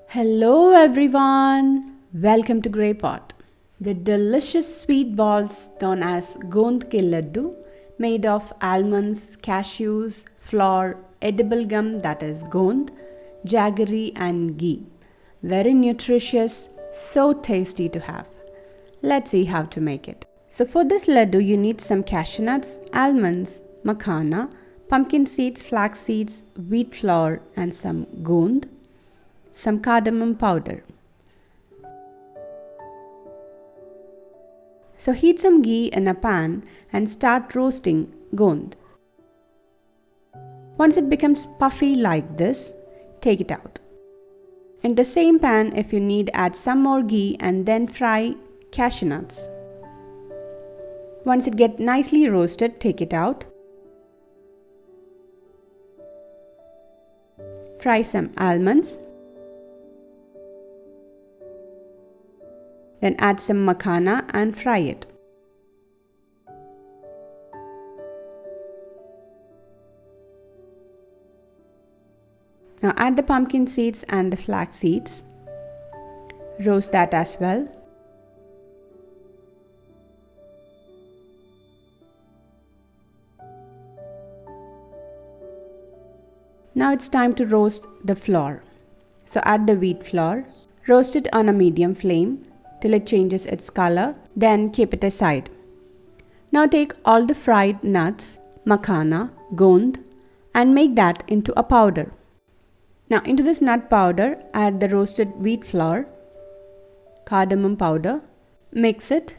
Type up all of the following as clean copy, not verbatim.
Hello everyone, welcome to Grey Pot. The delicious sweet balls known as Gond Ladoo, made of almonds, cashews, flour, edible gum that is gond, jaggery and ghee. Very nutritious, so tasty to have. Let's see how to make it. So for this laddu you need some cashew nuts, almonds, makhana, pumpkin seeds, flax seeds, wheat flour and some gond, some cardamom powder. So heat some ghee in a pan and start roasting gond. Once it becomes puffy like this, take it out. In the same pan, if you need, add some more ghee and then fry cashew nuts. Once it gets nicely roasted, take it out. Fry some almonds. Then add some makhana and fry it. Now add the pumpkin seeds and the flax seeds. Roast that as well. Now it's time to roast the flour. So add the wheat flour. Roast it on a medium flame till it changes its color, then keep it aside. Now take all the fried nuts, makhana, gond and make that into a powder. Now into this nut powder, add the roasted wheat flour, cardamom powder, mix it,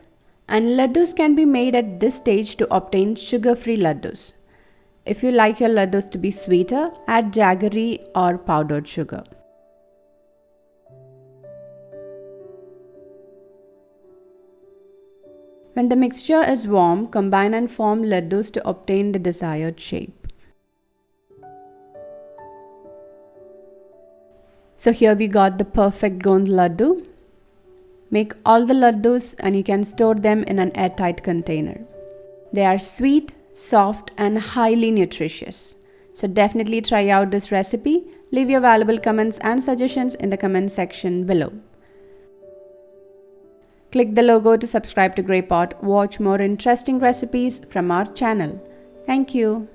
and laddoos can be made at this stage to obtain sugar-free laddoos. If you like your laddoos to be sweeter, add jaggery or powdered sugar. When the mixture is warm, combine and form laddoos to obtain the desired shape. So here we got the perfect Gond Ladoo. Make all the laddoos and you can store them in an airtight container. They are sweet, soft and highly nutritious. So definitely try out this recipe. Leave your valuable comments and suggestions in the comment section below. Click the logo to subscribe to Grey Pot. Watch more interesting recipes from our channel. Thank you.